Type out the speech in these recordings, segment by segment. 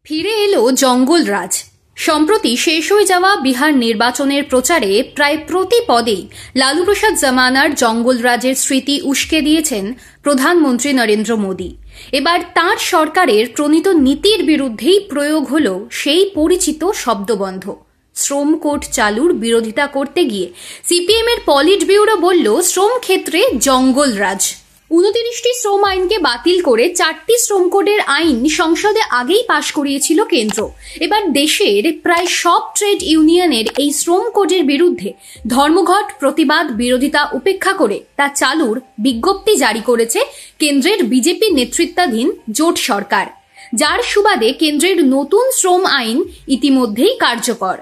ফিরে এলো জঙ্গলরাজ। সম্প্রতি শেষ হয়ে যাওয়া বিহার নির্বাচনের প্রচারে প্রায় প্রতি পদেই লালু প্রসাদ জমানার জঙ্গলরাজের স্মৃতি উস্কে দিয়েছেন প্রধানমন্ত্রী নরেন্দ্র মোদী। এবার তাঁর সরকারের প্রণীত নীতির বিরুদ্ধেই প্রয়োগ হল সেই পরিচিত শব্দবন্ধ। শ্রম কোড চালুর বিরোধিতা করতে গিয়ে সিপিএম এর পলিট ব্যুরো বলল শ্রম ক্ষেত্রে জঙ্গলরাজ। 29টি শ্রম আইনকে বাতিল করে 4টি শ্রম কোডের আইন সংসদে আগেই পাশ করিয়েছিল কেন্দ্র। এবার দেশের প্রায় সব ট্রেড ইউনিয়নের এই শ্রম কোডের বিরুদ্ধে ধর্মঘট, প্রতিবাদ, বিরোধিতা উপেক্ষা করে তা চালুর বিজ্ঞপ্তি জারি করেছে কেন্দ্রের বিজেপি নেতৃত্বাধীন জোট সরকার, যার সুবাদে কেন্দ্রের নতুন শ্রম আইন ইতিমধ্যেই কার্যকর।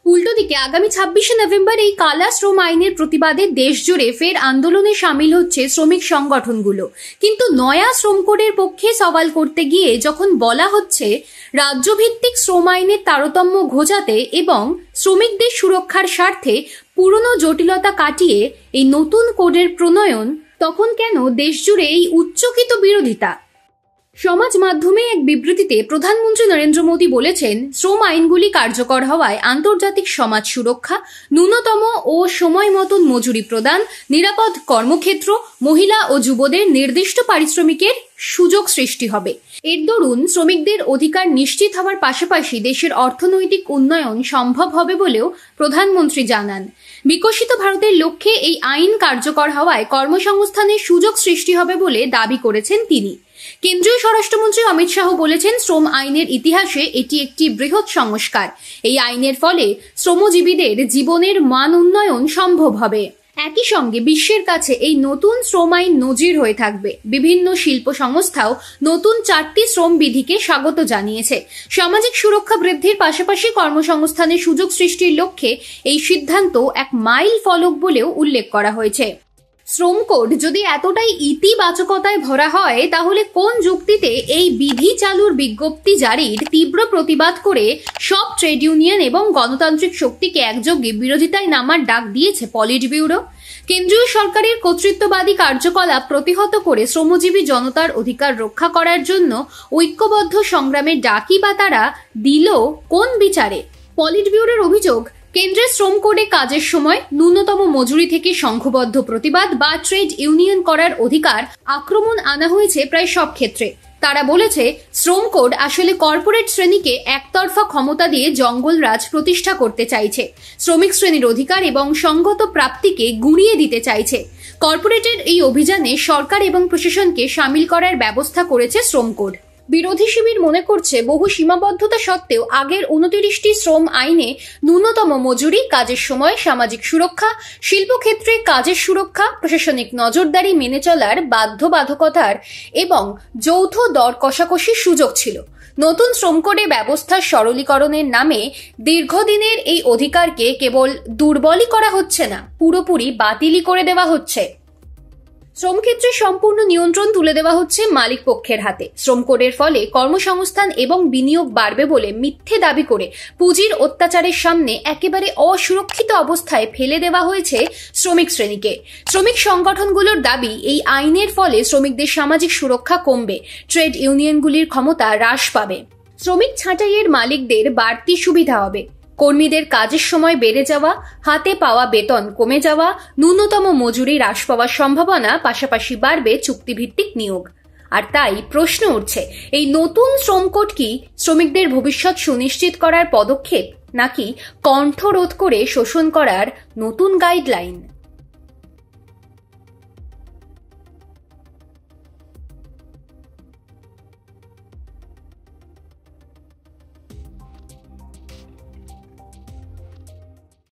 উল্টো দিকে আগামী 26শে নভেম্বর এই কালা শ্রম আইনের প্রতিবাদে দেশ জুড়ে ফের আন্দোলনে সামিল হচ্ছে শ্রমিক সংগঠনগুলো। কিন্তু নয়া শ্রম কোডের পক্ষে সওয়াল করতে গিয়ে যখন বলা হচ্ছে রাজ্যভিত্তিক শ্রম আইনের তারতম্য ঘোচাতে এবং শ্রমিকদের সুরক্ষার স্বার্থে পুরনো জটিলতা কাটিয়ে এই নতুন কোডের প্রণয়ন, তখন কেন দেশ জুড়ে এই উচ্চকিত বিরোধিতা? সমাজ মাধ্যমে এক বিবৃতিতে প্রধানমন্ত্রী নরেন্দ্র মোদী বলেছেন, শ্রম আইনগুলি কার্যকর হওয়ায় আন্তর্জাতিক সমাজ সুরক্ষা, ন্যূনতম ও সময় মতন মজুরি প্রদান, নিরাপদ কর্মক্ষেত্র, মহিলা ও যুবদের নির্দিষ্ট পারিশ্রমিকের সুযোগ সৃষ্টি হবে। এর দরুন শ্রমিকদের অধিকার নিশ্চিত হওয়ার পাশাপাশি দেশের অর্থনৈতিক উন্নয়ন সম্ভব হবে বলেও প্রধানমন্ত্রী জানান। বিকশিত ভারতের লক্ষ্যে এই আইন কার্যকর হওয়ায় কর্মসংস্থানের সুযোগ সৃষ্টি হবে বলে দাবি করেছেন তিনি। কেন্দ্রীয় স্বরাষ্ট্রমন্ত্রী অমিত শাহ বলেছেন, শ্রম আইনের ইতিহাসে এটি একটি বৃহৎ সংস্কার। এই আইনের ফলে শ্রমজীবীদের জীবনের মান উন্নয়ন সম্ভব হবে। একই সঙ্গে বিশ্বের কাছে এই নতুন শ্রম আইন নজির হয়ে থাকবে। বিভিন্ন শিল্প সংস্থাও নতুন 4টি শ্রম বিধিকে স্বাগত জানিয়েছে। সামাজিক সুরক্ষা বৃদ্ধির পাশাপাশি কর্মসংস্থানের সুযোগ সৃষ্টির লক্ষ্যে এই সিদ্ধান্ত এক মাইল ফলক বলেও উল্লেখ করা হয়েছে। শ্রম কোড যদি এতটাই ইতিবাচকতায় ভরা হয়, তাহলে কোন যুক্তিতে এই বিধি চালুর বিজ্ঞপ্তি জারির তীব্র প্রতিবাদ করে সব ট্রেড ইউনিয়ন এবং গণতান্ত্রিক শক্তিকে একযোগে বিরোধিতায় নামার ডাক দিয়েছে পলিট ব্যুরো? কেন্দ্রীয় সরকারের কর্তৃত্ববাদী কার্যকলাপ প্রতিহত করে শ্রমজীবী জনতার অধিকার রক্ষা করার জন্য ঐক্যবদ্ধ সংগ্রামের ডাকই বা তারা দিল কোন বিচারে? পলিট ব্যুরোর অভিযোগ, কেন্দ্রের শ্রম কোডে কাজের সময় ন্যূনতম মজুরি থেকে সংঘবদ্ধ প্রতিবাদ বা ট্রেড ইউনিয়ন করার অধিকার আক্রমণ আনা হয়েছে প্রায় সব ক্ষেত্রে। তারা বলেছে, শ্রম কোড আসলে কর্পোরেট শ্রেণীকে একতরফা ক্ষমতা দিয়ে জঙ্গলরাজ প্রতিষ্ঠা করতে চাইছে, শ্রমিক শ্রেণীর অধিকার এবং সঙ্গত প্রাপ্তিকে গুঁড়িয়ে দিতে চাইছে। কর্পোরেটের এই অভিযানে সরকার এবং প্রশাসনকে সামিল করার ব্যবস্থা করেছে শ্রম কোড। বিরোধী শিবির মনে করছে, বহু সীমাবদ্ধতা সত্ত্বেও আগের 29টি শ্রম আইনে ন্যূনতম মজুরি, কাজের সময়, সামাজিক সুরক্ষা, শিল্পক্ষেত্রে কাজের সুরক্ষা, প্রশাসনিক নজরদারি মেনে চলার বাধ্যবাধকতার এবং যৌথ দর কষাকষির সুযোগ ছিল। নতুন শ্রম কোডে ব্যবস্থার সরলীকরণের নামে দীর্ঘদিনের এই অধিকারকে কেবল দুর্বলই করা হচ্ছে না, পুরোপুরি বাতিলই করে দেওয়া হচ্ছে। শ্রমক্ষেত্রে সম্পূর্ণ নিয়ন্ত্রণ তুলে দেওয়া হচ্ছে মালিক পক্ষের হাতে। শ্রম কোডের ফলে কর্মসংস্থান এবং বিনিয়োগ বাড়বে বলে মিথ্যে দাবি করে পুঁজির অত্যাচারের সামনে একেবারে অসুরক্ষিত অবস্থায় ফেলে দেওয়া হয়েছে শ্রমিক শ্রেণীকে। শ্রমিক সংগঠনগুলোর দাবি, এই আইনের ফলে শ্রমিকদের সামাজিক সুরক্ষা কমবে, ট্রেড ইউনিয়নগুলির ক্ষমতা হ্রাস পাবে, শ্রমিক ছাঁটাইয়ের মালিকদের বাড়তি সুবিধা হবে, কর্মীদের কাজের সময় বেড়ে যাওয়া, হাতে পাওয়া বেতন কমে যাওয়া, ন্যূনতম মজুরি হ্রাস পাওয়ার সম্ভাবনা, পাশাপাশি বাড়বে চুক্তিভিত্তিক নিয়োগ। আর তাই প্রশ্ন উঠছে, এই নতুন শ্রম কোড কি শ্রমিকদের ভবিষ্যৎ সুনিশ্চিত করার পদক্ষেপ, নাকি কণ্ঠরোধ করে শোষণ করার নতুন গাইডলাইন?